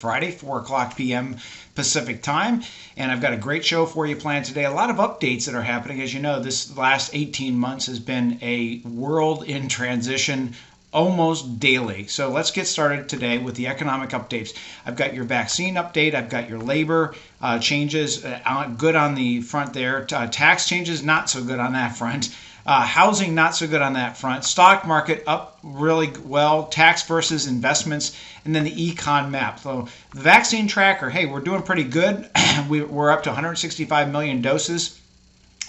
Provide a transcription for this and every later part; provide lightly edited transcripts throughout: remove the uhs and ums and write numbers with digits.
Friday, 4 o'clock p.m. Pacific time. And I've got a great show for you planned today. A lot of updates that are happening. As you know, this last 18 months has been a world in transition almost daily. So let's get started today with the economic updates. I've got your vaccine update. I've got your labor changes, good on the front there. Tax changes, not so good on that front. Housing, not so good on that front. Stock market up really well. Tax versus investments. And then the econ map. So the vaccine tracker, hey, we're doing pretty good. We're up to 165 million doses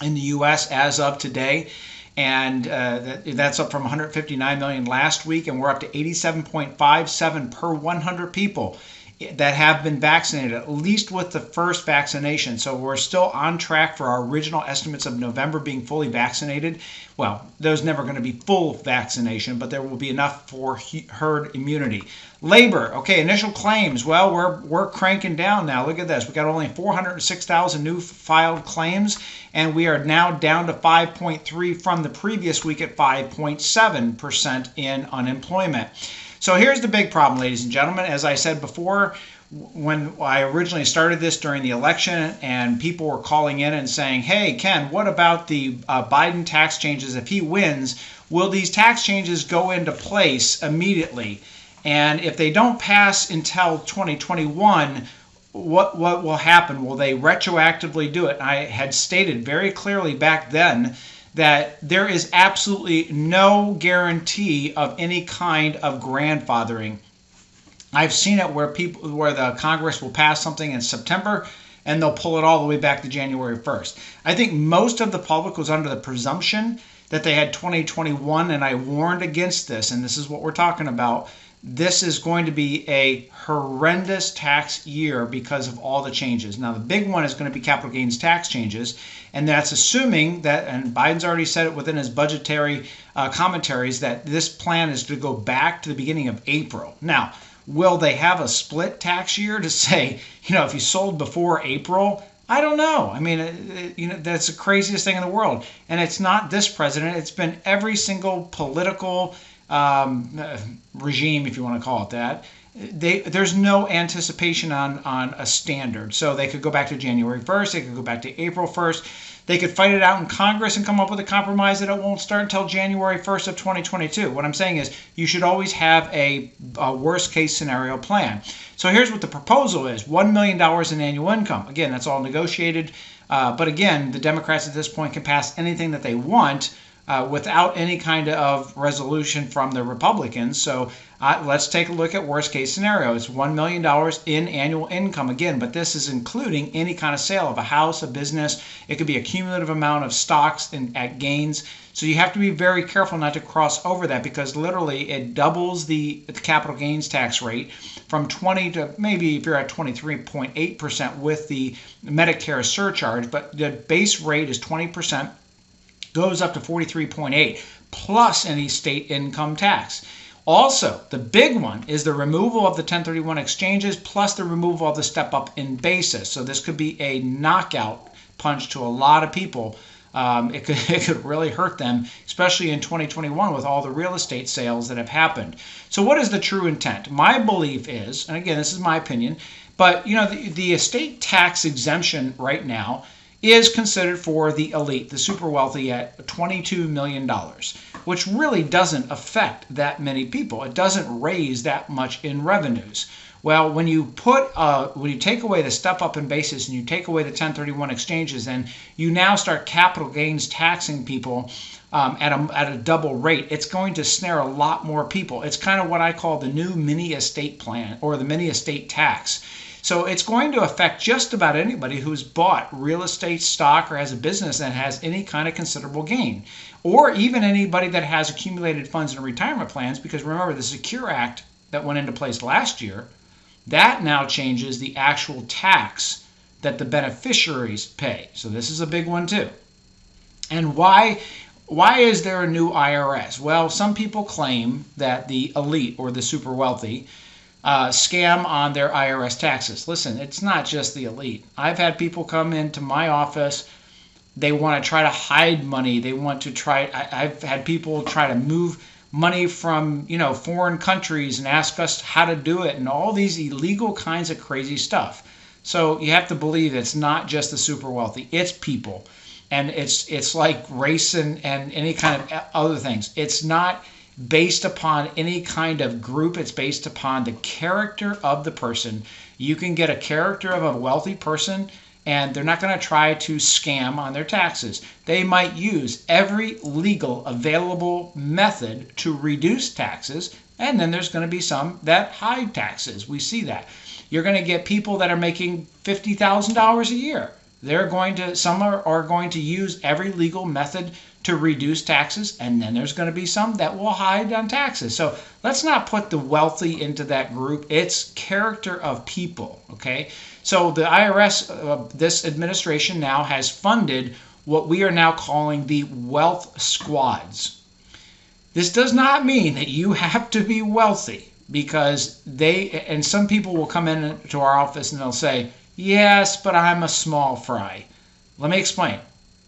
in the U.S. as of today. And that's up from 159 million last week. And we're up to 87.57 per 100 people that have been vaccinated, at least with the first vaccination. So we're still on track for our original estimates of November being fully vaccinated. Well, there's never going to be full vaccination, but there will be enough for herd immunity. Labor, okay, initial claims. Well, we're cranking down now. Look at this. We got only 406,000 new filed claims, and we are now down to 5.3 from the previous week at 5.7% in unemployment. So here's the big problem, ladies and gentlemen. As I said before, when I originally started this during the election and people were calling in and saying, hey, Ken, what about the Biden tax changes? If he wins, will these tax changes go into place immediately? And if they don't pass until 2021, what will happen? Will they retroactively do it? I had stated very clearly back then that there is absolutely no guarantee of any kind of grandfathering. I've seen it where the Congress will pass something in September and they'll pull it all the way back to January 1st. I think most of the public was under the presumption that they had 2021, and I warned against this, and this is what we're talking about. This is going to be a horrendous tax year because of all the changes. Now, the big one is going to be capital gains tax changes, and that's assuming that, and Biden's already said it within his budgetary commentaries, that this plan is to go back to the beginning of April. Now, will they have a split tax year to say, if you sold before April? I don't know. I mean, that's the craziest thing in the world. And it's not this president. It's been every single political regime, if you want to call it that. There's no anticipation on a standard. So they could go back to January 1st. They could go back to April 1st. They could fight it out in Congress and come up with a compromise that it won't start until January 1st of 2022. What I'm saying is you should always have a worst case scenario plan. So here's what the proposal is. $1 million in annual income. Again, that's all negotiated. But again, the Democrats at this point can pass anything that they want without any kind of resolution from the Republicans. So let's take a look at worst case scenario. It's $1 million in annual income again, but this is including any kind of sale of a house, a business. It could be a cumulative amount of stocks at gains. So you have to be very careful not to cross over that, because literally it doubles the capital gains tax rate from 20 to maybe if you're at 23.8% with the Medicare surcharge, but the base rate is 20%. Goes up to 43.8 plus any state income tax. Also, the big one is the removal of the 1031 exchanges plus the removal of the step up in basis. So this could be a knockout punch to a lot of people. It could really hurt them, especially in 2021 with all the real estate sales that have happened. So what is the true intent? My belief is, and again, this is my opinion, but the estate tax exemption right now is considered for the elite, the super wealthy, at $22 million, which really doesn't affect that many people. It doesn't raise that much in revenues. Well, when you take away the step up in basis and you take away the 1031 exchanges, and you now start capital gains taxing people at a double rate, it's going to snare a lot more people. It's kind of what I call the new mini estate plan, or the mini estate tax. So it's going to affect just about anybody who's bought real estate, stock, or has a business that has any kind of considerable gain, or even anybody that has accumulated funds in retirement plans, because remember, the Secure Act that went into place last year, that now changes the actual tax that the beneficiaries pay. So this is a big one too. And why is there a new IRS? Well, some people claim that the elite or the super wealthy scam on their IRS taxes. Listen, it's not just the elite. I've had people come into my office. They want to try to hide money. They want to try. I've had people try to move money from, foreign countries and ask us how to do it and all these illegal kinds of crazy stuff. So you have to believe it's not just the super wealthy, it's people. And it's like race and any kind of other things. It's not based upon any kind of group. It's based upon the character of the person. You can get a character of a wealthy person, and they're not going to try to scam on their taxes. They might use every legal available method to reduce taxes, and then there's going to be some that hide taxes. We see that. You're going to get people that are making $50,000 a year. Some are going to use every legal method to reduce taxes, and then there's going to be some that will hide on taxes. So let's not put the wealthy into that group. It's character of people, okay? So the IRS, this administration now has funded what we are now calling the wealth squads. This does not mean that you have to be wealthy, because and some people will come into our office and they'll say, yes, but I'm a small fry. Let me explain.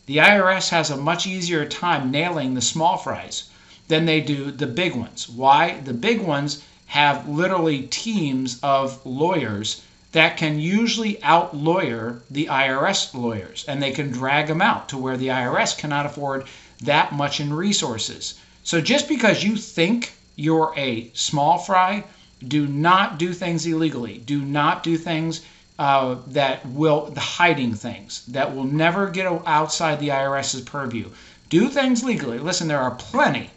The IRS has a much easier time nailing the small fries than they do the big ones. Why? The big ones have literally teams of lawyers that can usually out-lawyer the IRS lawyers, and they can drag them out to where the IRS cannot afford that much in resources. So just because you think you're a small fry, do not do things illegally. Do not do things the hiding things that will never get outside the IRS's purview. Do things legally. Listen, there are plenty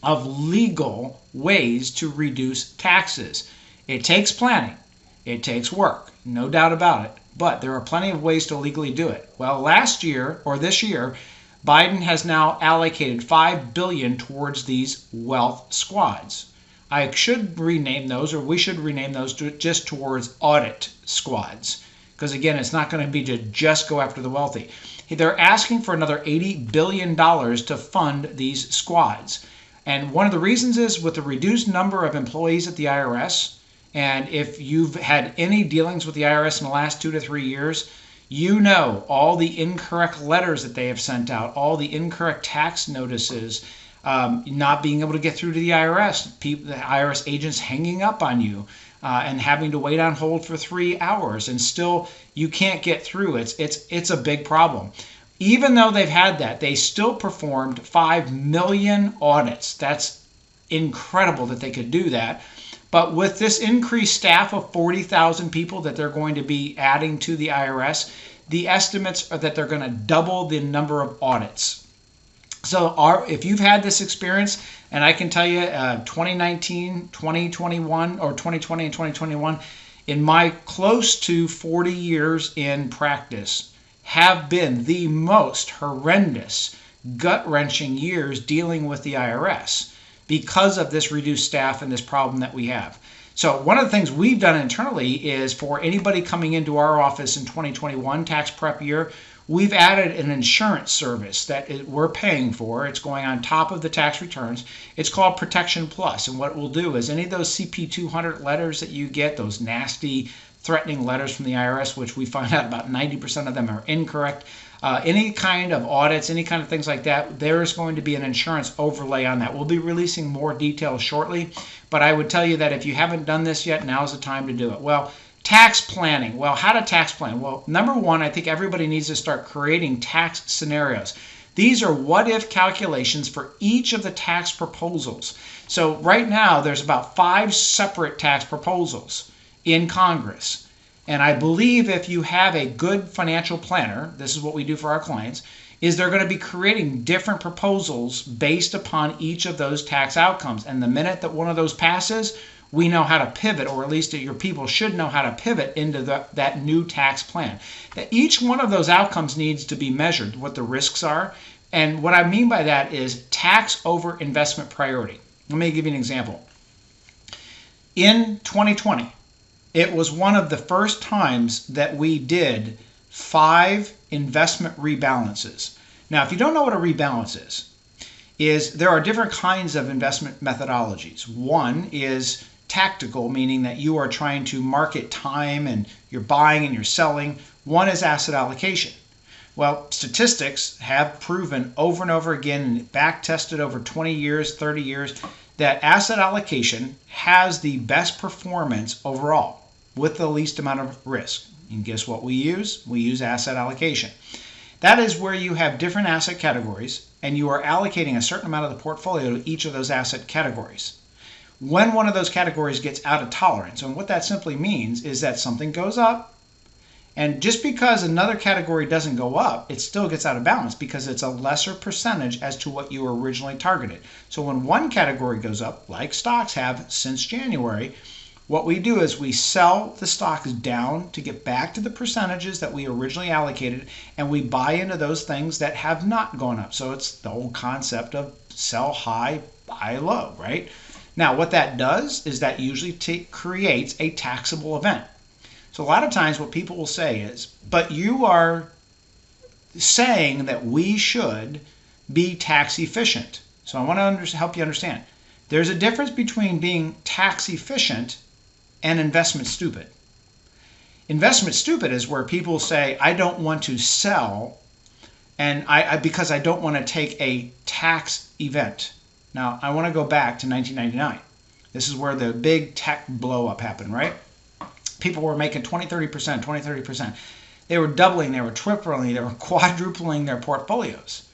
of legal ways to reduce taxes. It takes planning. It takes work, no doubt about it. But there are plenty of ways to legally do it. Well, this year, Biden has now allocated $5 billion towards these wealth squads. I should rename those, or we should rename those just towards audit squads. Because again, it's not going to be to just go after the wealthy. They're asking for another $80 billion to fund these squads. And one of the reasons is with the reduced number of employees at the IRS, and if you've had any dealings with the IRS in the last 2 to 3 years, you know all the incorrect letters that they have sent out, all the incorrect tax notices, not being able to get through to the IRS, the IRS agents hanging up on you and having to wait on hold for 3 hours, and still you can't get through. It's a big problem. Even though they've had that, they still performed 5 million audits. That's incredible that they could do that. But with this increased staff of 40,000 people that they're going to be adding to the IRS, the estimates are that they're going to double the number of audits. So if you've had this experience, and I can tell you 2019, 2021, or 2020 and 2021, in my close to 40 years in practice, have been the most horrendous, gut-wrenching years dealing with the IRS because of this reduced staff and this problem that we have. So one of the things we've done internally is for anybody coming into our office in 2021 tax prep year, we've added an insurance service that we're paying for. It's going on top of the tax returns. It's called Protection Plus. And what it will do is any of those CP 200 letters that you get, those nasty, threatening letters from the IRS, which we find out about 90% of them are incorrect, any kind of audits, any kind of things like that, there is going to be an insurance overlay on that. We'll be releasing more details shortly, but I would tell you that if you haven't done this yet, now's the time to do it. Well, tax planning. Well, how to tax plan? Well, number one, I think everybody needs to start creating tax scenarios. These are what-if calculations for each of the tax proposals. So right now, there's about 5 separate tax proposals in Congress. And I believe if you have a good financial planner, this is what we do for our clients, is they're going to be creating different proposals based upon each of those tax outcomes. And the minute that one of those passes, we know how to pivot, or at least your people should know how to pivot into that new tax plan. Each one of those outcomes needs to be measured, what the risks are. And what I mean by that is tax over investment priority. Let me give you an example. In 2020, it was one of the first times that we did 5 investment rebalances. Now, if you don't know what a rebalance is there are different kinds of investment methodologies. One is tactical, meaning that you are trying to market time and you're buying and you're selling. One is asset allocation. Well, statistics have proven over and over again, back tested over 20 years, 30 years, that asset allocation has the best performance overall with the least amount of risk. And guess what we use? We use asset allocation. That is where you have different asset categories and you are allocating a certain amount of the portfolio to each of those asset categories. When one of those categories gets out of tolerance, and what that simply means is that something goes up, and just because another category doesn't go up, it still gets out of balance because it's a lesser percentage as to what you originally targeted. So when one category goes up, like stocks have since January, what we do is we sell the stocks down to get back to the percentages that we originally allocated, and we buy into those things that have not gone up. So it's the old concept of sell high, buy low, right? Now, what that does is that usually creates a taxable event. So a lot of times what people will say is, but you are saying that we should be tax efficient. So I want to help you understand. There's a difference between being tax efficient and investment stupid. Investment stupid is where people say, I don't want to sell and because I don't want to take a tax event. Now, I want to go back to 1999. This is where the big tech blow up happened, right? People were making 20, 30%, 20, 30%. They were doubling, they were tripling, they were quadrupling their portfolios.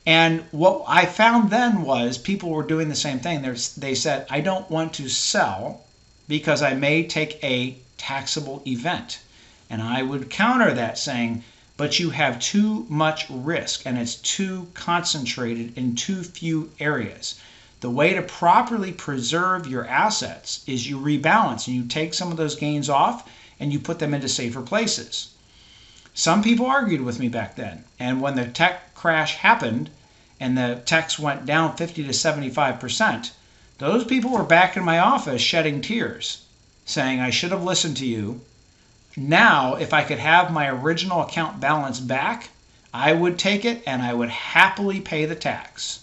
And what I found then was people were doing the same thing. They said, I don't want to sell because I may take a taxable event. And I would counter that saying, but you have too much risk and it's too concentrated in too few areas. The way to properly preserve your assets is you rebalance and you take some of those gains off and you put them into safer places. Some people argued with me back then. And when the tech crash happened and the techs went down 50 to 75%, those people were back in my office shedding tears, saying, I should have listened to you. Now, if I could have my original account balance back, I would take it and I would happily pay the tax.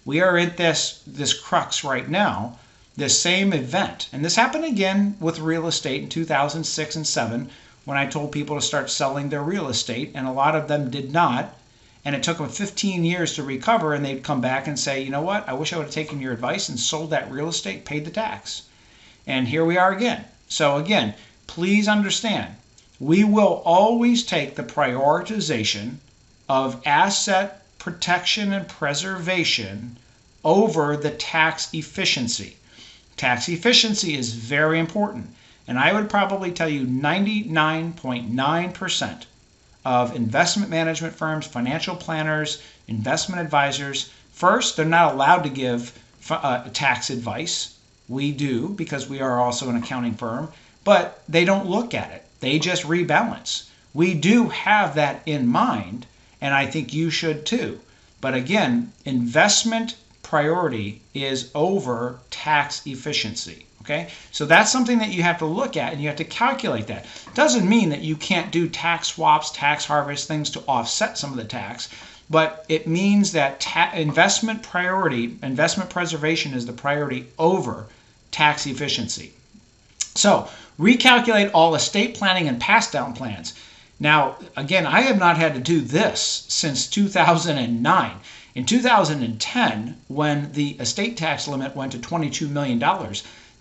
We are at this crux right now, this same event. And this happened again with real estate in 2006 and 7 when I told people to start selling their real estate, and a lot of them did not. And it took them 15 years to recover, and they'd come back and say, you know what, I wish I would have taken your advice and sold that real estate, paid the tax. And here we are again. So again, please understand, we will always take the prioritization of asset protection and preservation over the tax efficiency. Tax efficiency is very important. And I would probably tell you 99.9% of investment management firms, financial planners, investment advisors, first, they're not allowed to give tax advice. We do because we are also an accounting firm, but they don't look at it. They just rebalance. We do have that in mind, and I think you should too. But again, investment priority is over tax efficiency. Okay, so that's something that you have to look at and you have to calculate that. Doesn't mean that you can't do tax swaps, tax harvest, things to offset some of the tax, but it means that investment priority, investment preservation is the priority over tax efficiency. So recalculate all estate planning and pass down plans. Now, again, I have not had to do this since 2009. In 2010, when the estate tax limit went to $22 million,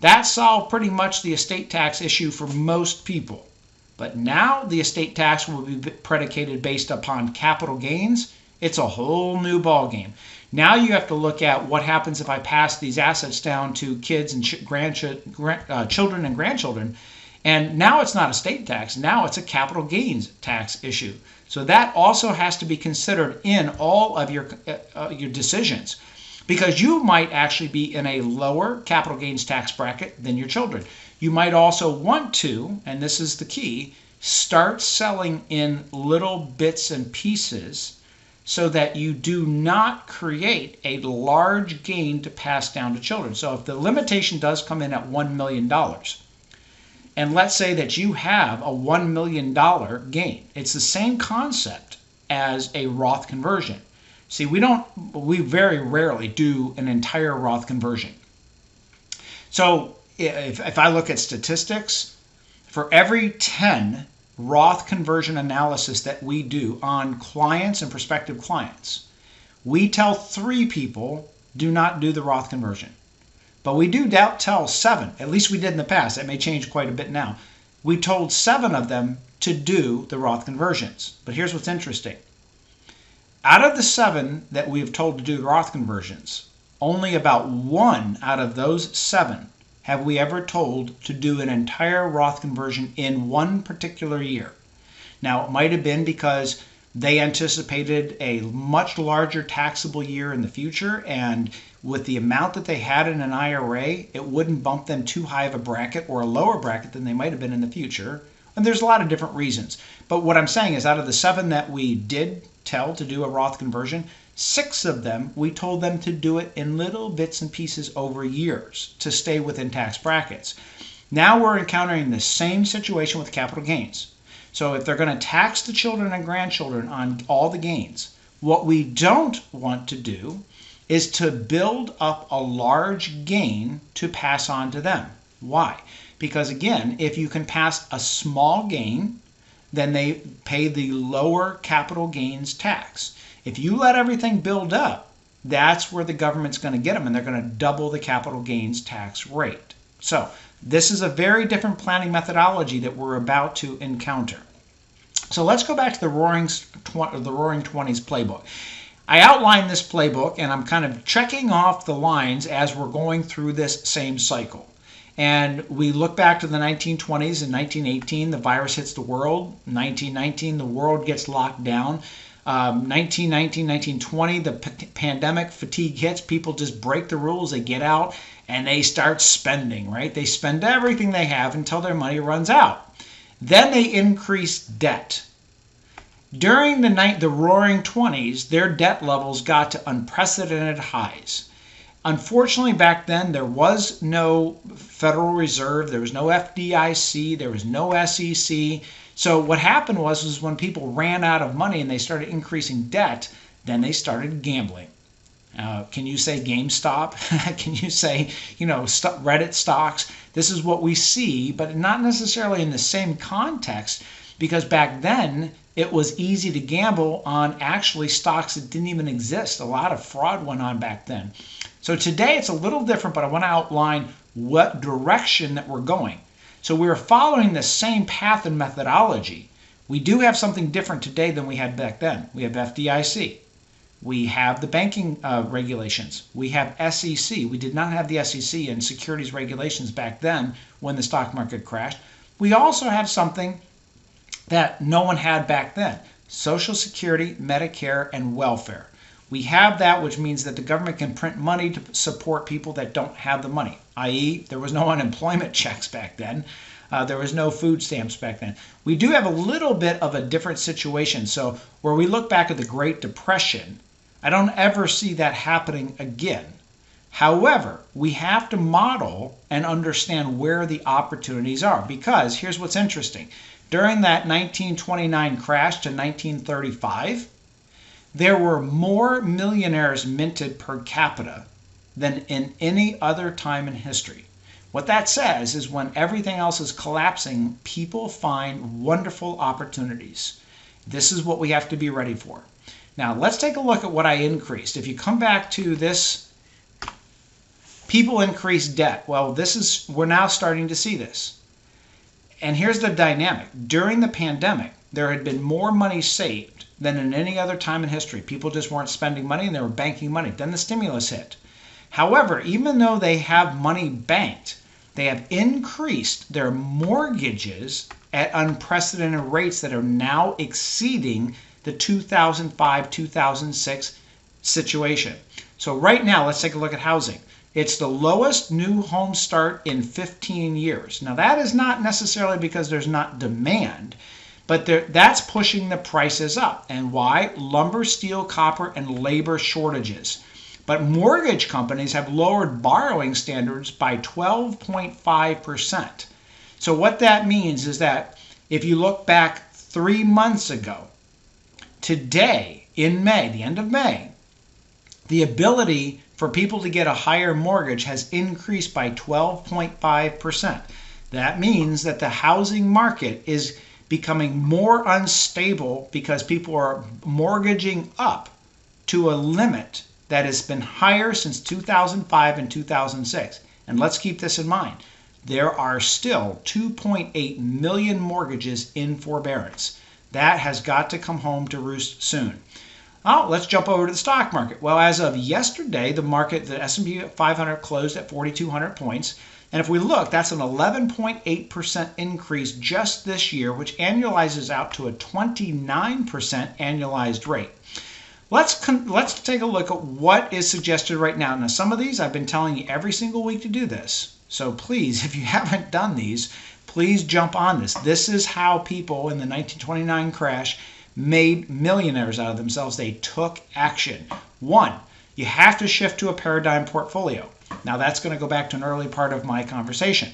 that solved pretty much the estate tax issue for most people. But now the estate tax will be predicated based upon capital gains. It's a whole new ballgame. Now you have to look at what happens if I pass these assets down to kids and children and grandchildren. And now it's not estate tax. Now it's a capital gains tax issue. So that also has to be considered in all of your decisions, because you might actually be in a lower capital gains tax bracket than your children. You might also want to, and this is the key, start selling in little bits and pieces so that you do not create a large gain to pass down to children. So if the limitation does come in at $1 million, and let's say that you have a $1 million gain, it's the same concept as a Roth conversion. See, we very rarely do an entire Roth conversion. So if I look at statistics, for every 10 Roth conversion analysis that we do on clients and prospective clients, we tell 3 people do not do the Roth conversion. But we do tell 7, at least we did in the past. That may change quite a bit now. We told 7 of them to do the Roth conversions. But here's what's interesting. Out of the 7 that we have told to do the Roth conversions, only about 1 out of those 7 have we ever told to do an entire Roth conversion in one particular year. Now, it might have been because they anticipated a much larger taxable year in the future, and with the amount that they had in an IRA, it wouldn't bump them too high of a bracket or a lower bracket than they might have been in the future. And there's a lot of different reasons. But what I'm saying is, out of the 7 that we did tell to do a Roth conversion, 6 of them, we told them to do it in little bits and pieces over years to stay within tax brackets. Now we're encountering the same situation with capital gains. So if they're going to tax the children and grandchildren on all the gains, what we don't want to do is to build up a large gain to pass on to them. Why? Because again, if you can pass a small gain, then they pay the lower capital gains tax. If you let everything build up, that's where the government's going to get them, and they're going to double the capital gains tax rate. So this is a very different planning methodology that we're about to encounter. So let's go back to the Roaring 20s playbook. I outlined this playbook, and I'm kind of checking off the lines as we're going through this same cycle. And we look back to the 1920s and 1918, the virus hits the world. 1919, the world gets locked down. 1919, 1920, the pandemic fatigue hits. People just break the rules. They get out and they start spending, right? They spend everything they have until their money runs out. Then they increase debt. During the Roaring 20s, their debt levels got to unprecedented highs. Unfortunately, back then, there was no Federal Reserve, there was no FDIC, there was no SEC. So what happened was when people ran out of money and they started increasing debt, then they started gambling. Can you say GameStop? Can you say, Reddit stocks? This is what we see, but not necessarily in the same context, because back then it was easy to gamble on actually stocks that didn't even exist. A lot of fraud went on back then. So today it's a little different, but I want to outline what direction that we're going. So we're following the same path and methodology. We do have something different today than we had back then. We have FDIC. We have the banking regulations. We have SEC. We did not have the SEC and securities regulations back then when the stock market crashed. We also have something that no one had back then: Social Security, Medicare, and welfare. We have that, which means that the government can print money to support people that don't have the money, i.e. there was no unemployment checks back then. There was no food stamps back then. We do have a little bit of a different situation. So where we look back at the Great Depression, I don't ever see that happening again. However, we have to model and understand where the opportunities are, because here's what's interesting. During that 1929 crash to 1935, there were more millionaires minted per capita than in any other time in history. What that says is when everything else is collapsing, people find wonderful opportunities. This is what we have to be ready for. Now, let's take a look at what I increased. If you come back to this, people increase debt. Well, we're now starting to see this. And here's the dynamic. During the pandemic, there had been more money saved than in any other time in history. People just weren't spending money and they were banking money. Then the stimulus hit. However, even though they have money banked, they have increased their mortgages at unprecedented rates that are now exceeding the 2005-2006 situation. So right now, let's take a look at housing. It's the lowest new home start in 15 years. Now, that is not necessarily because there's not demand, but that's pushing the prices up. And why? Lumber, steel, copper, and labor shortages. But mortgage companies have lowered borrowing standards by 12.5%. So what that means is that if you look back 3 months ago, today in May, the end of May, the ability for people to get a higher mortgage has increased by 12.5%. That means that the housing market is becoming more unstable because people are mortgaging up to a limit that has been higher since 2005 and 2006. And let's keep this in mind. There are still 2.8 million mortgages in forbearance. That has got to come home to roost soon. Oh, let's jump over to the stock market. Well, as of yesterday, the S&P 500 closed at 4,200 points. And if we look, that's an 11.8% increase just this year, which annualizes out to a 29% annualized rate. Let's take a look at what is suggested right now. Now, some of these I've been telling you every single week to do this. So please, if you haven't done these, please jump on this. This is how people in the 1929 crash made millionaires out of themselves. They took action. One, you have to shift to a paradigm portfolio. Now, that's going to go back to an early part of my conversation.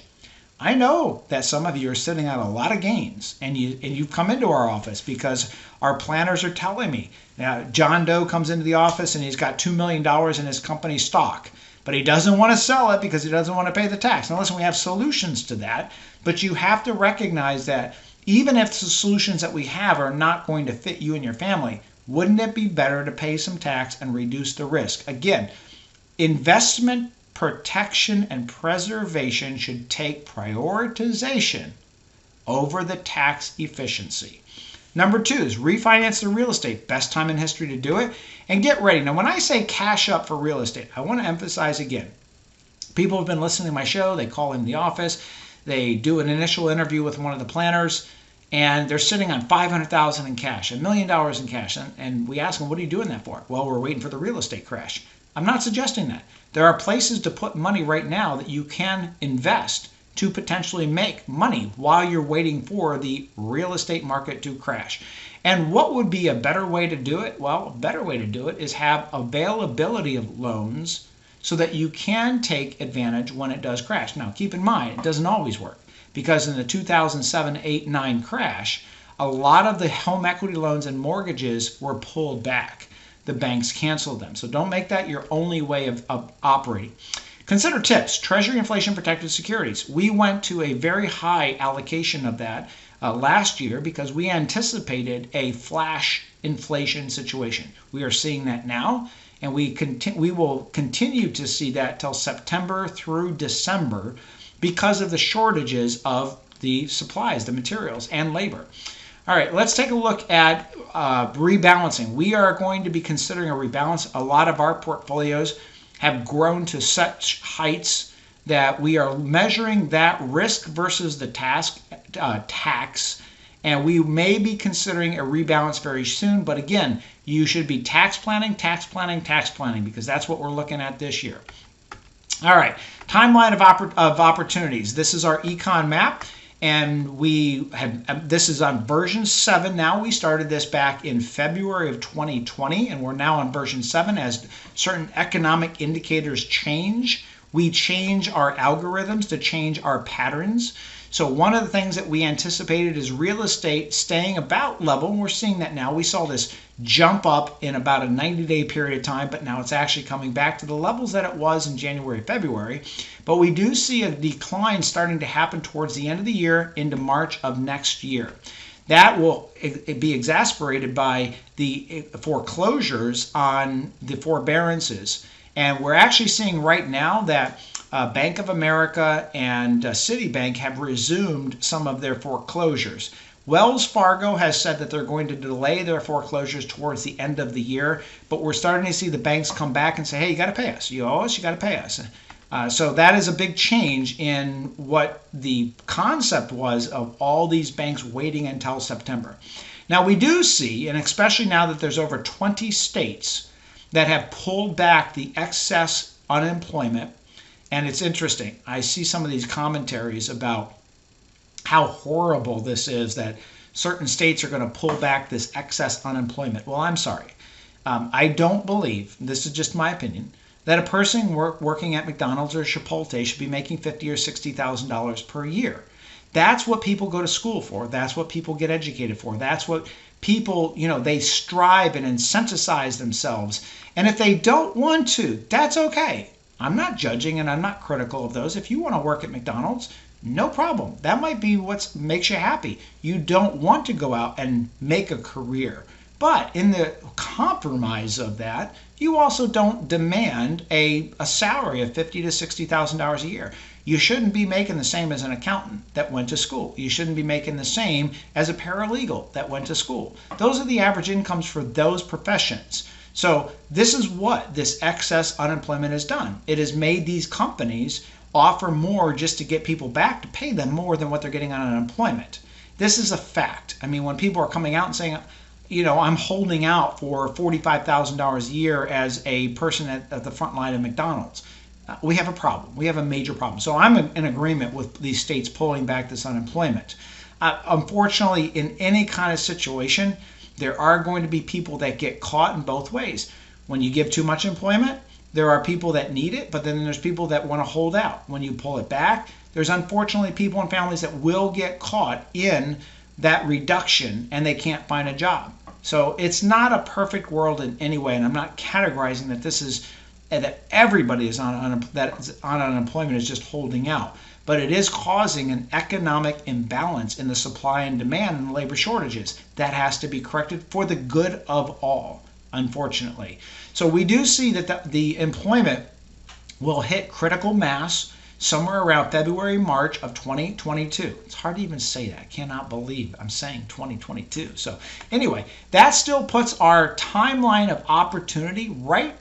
I know that some of you are sitting on a lot of gains, and you've come into our office because our planners are telling me. John Doe comes into the office and he's got $2 million in his company stock, but he doesn't want to sell it because he doesn't want to pay the tax. Now, listen, we have solutions to that, but you have to recognize that even if the solutions that we have are not going to fit you and your family, wouldn't it be better to pay some tax and reduce the risk? Again, investment protection and preservation should take prioritization over the tax efficiency. Number two is refinance the real estate. Best time in history to do it. And get ready. Now, when I say cash up for real estate, I want to emphasize again. People have been listening to my show. They call in the office. They do an initial interview with one of the planners, and they're sitting on $500,000 in cash, $1 million in cash. And we ask them, what are you doing that for? Well, we're waiting for the real estate crash. I'm not suggesting that. There are places to put money right now that you can invest to potentially make money while you're waiting for the real estate market to crash. And what would be a better way to do it? Well, a better way to do it is have availability of loans so that you can take advantage when it does crash. Now, keep in mind, it doesn't always work because in the 2007, 8, 9 crash, a lot of the home equity loans and mortgages were pulled back. The banks canceled them. So don't make that your only way of operating. Consider tips. Treasury inflation protected securities. We went to a very high allocation of that last year because we anticipated a flash inflation situation. We are seeing that now, and we will continue to see that till September through December because of the shortages of the supplies, the materials, and labor. All right, let's take a look at rebalancing. We are going to be considering a rebalance. A lot of our portfolios have grown to such heights that we are measuring that risk versus the tax, and we may be considering a rebalance very soon. But again, you should be tax planning, because that's what we're looking at this year. All right, timeline of opportunities. This is our econ map. And this is on version 7 now. We started this back in February of 2020, and we're now on version 7. As certain economic indicators change, we change our algorithms to change our patterns. So one of the things that we anticipated is real estate staying about level, and we're seeing that now. We saw this jump up in about a 90-day period of time, but now it's actually coming back to the levels that it was in January, February. But we do see a decline starting to happen towards the end of the year into March of next year. That will be exacerbated by the foreclosures on the forbearances. And we're actually seeing right now that Bank of America and Citibank have resumed some of their foreclosures. Wells Fargo has said that they're going to delay their foreclosures towards the end of the year, but we're starting to see the banks come back and say, hey, you got to pay us. You owe us, you got to pay us. So that is a big change in what the concept was of all these banks waiting until September. Now we do see, and especially now that there's over 20 states that have pulled back the excess unemployment, and it's interesting. I see some of these commentaries about how horrible this is that certain states are going to pull back this excess unemployment. Well, I'm sorry. I don't believe, this is just my opinion, that a person working at McDonald's or Chipotle should be making $50,000 or $60,000 per year. That's what people go to school for. That's what people get educated for. That's what people, they strive and incentivize themselves. And if they don't want to, that's okay. I'm not judging and I'm not critical of those. If you want to work at McDonald's, no problem. That might be what makes you happy. You don't want to go out and make a career. But in the compromise of that, you also don't demand a salary of $50,000 to $60,000 a year. You shouldn't be making the same as an accountant that went to school. You shouldn't be making the same as a paralegal that went to school. Those are the average incomes for those professions. So this is what this excess unemployment has done. It has made these companies offer more just to get people back to pay them more than what they're getting on unemployment. This is a fact. I mean, when people are coming out and saying, I'm holding out for $45,000 a year as a person at the front line of McDonald's, we have a problem. We have a major problem. So I'm in agreement with these states pulling back this unemployment. Unfortunately, in any kind of situation, there are going to be people that get caught in both ways. When you give too much employment, there are people that need it, but then there's people that want to hold out. When you pull it back, there's unfortunately people and families that will get caught in that reduction and they can't find a job. So it's not a perfect world in any way, and I'm not categorizing that this is that everybody is on unemployment is just holding out, but it is causing an economic imbalance in the supply and demand and the labor shortages. That has to be corrected for the good of all, unfortunately. So we do see that the employment will hit critical mass somewhere around February, March of 2022. It's hard to even say that. I cannot believe I'm saying 2022. So anyway, that still puts our timeline of opportunity right.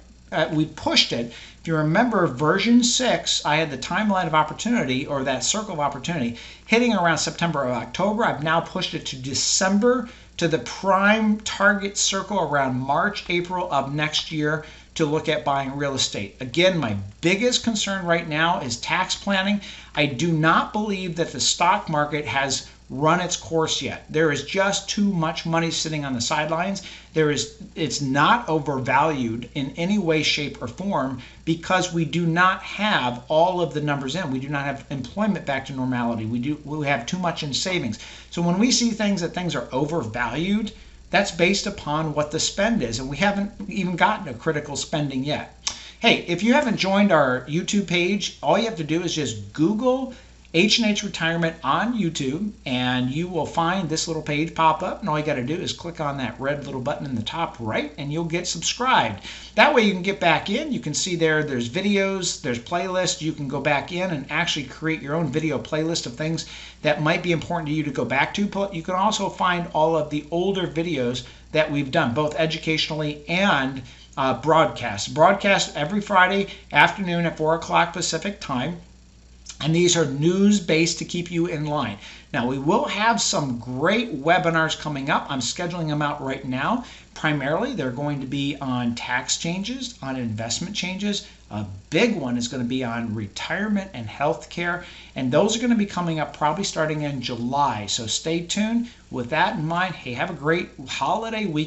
We pushed it. If you remember version 6, I had the timeline of opportunity, or that circle of opportunity, hitting around September or October. I've now pushed it to December, to the prime target circle around March, April of next year, to look at buying real estate. Again, my biggest concern right now is tax planning. I do not believe that the stock market has run its course yet. There is just too much money sitting on the sidelines. It's not overvalued in any way, shape, or form because we do not have all of the numbers in. We do not have employment back to normality. We have too much in savings. So when we see things are overvalued, that's based upon what the spend is, and we haven't even gotten to critical spending yet. Hey, if you haven't joined our YouTube page, all you have to do is just Google H&H Retirement on YouTube, and you will find this little page pop up, and all you got to do is click on that red little button in the top right, and you'll get subscribed. That way you can get back in. You can see there's videos, there's playlists. You can go back in and actually create your own video playlist of things that might be important to you to go back to. You can also find all of the older videos that we've done, both educationally and broadcast every Friday afternoon at 4 o'clock Pacific time. And these are news-based to keep you in line. Now, we will have some great webinars coming up. I'm scheduling them out right now. Primarily, they're going to be on tax changes, on investment changes. A big one is going to be on retirement and health care. And those are going to be coming up probably starting in July. So stay tuned. With that in mind, hey, have a great holiday week.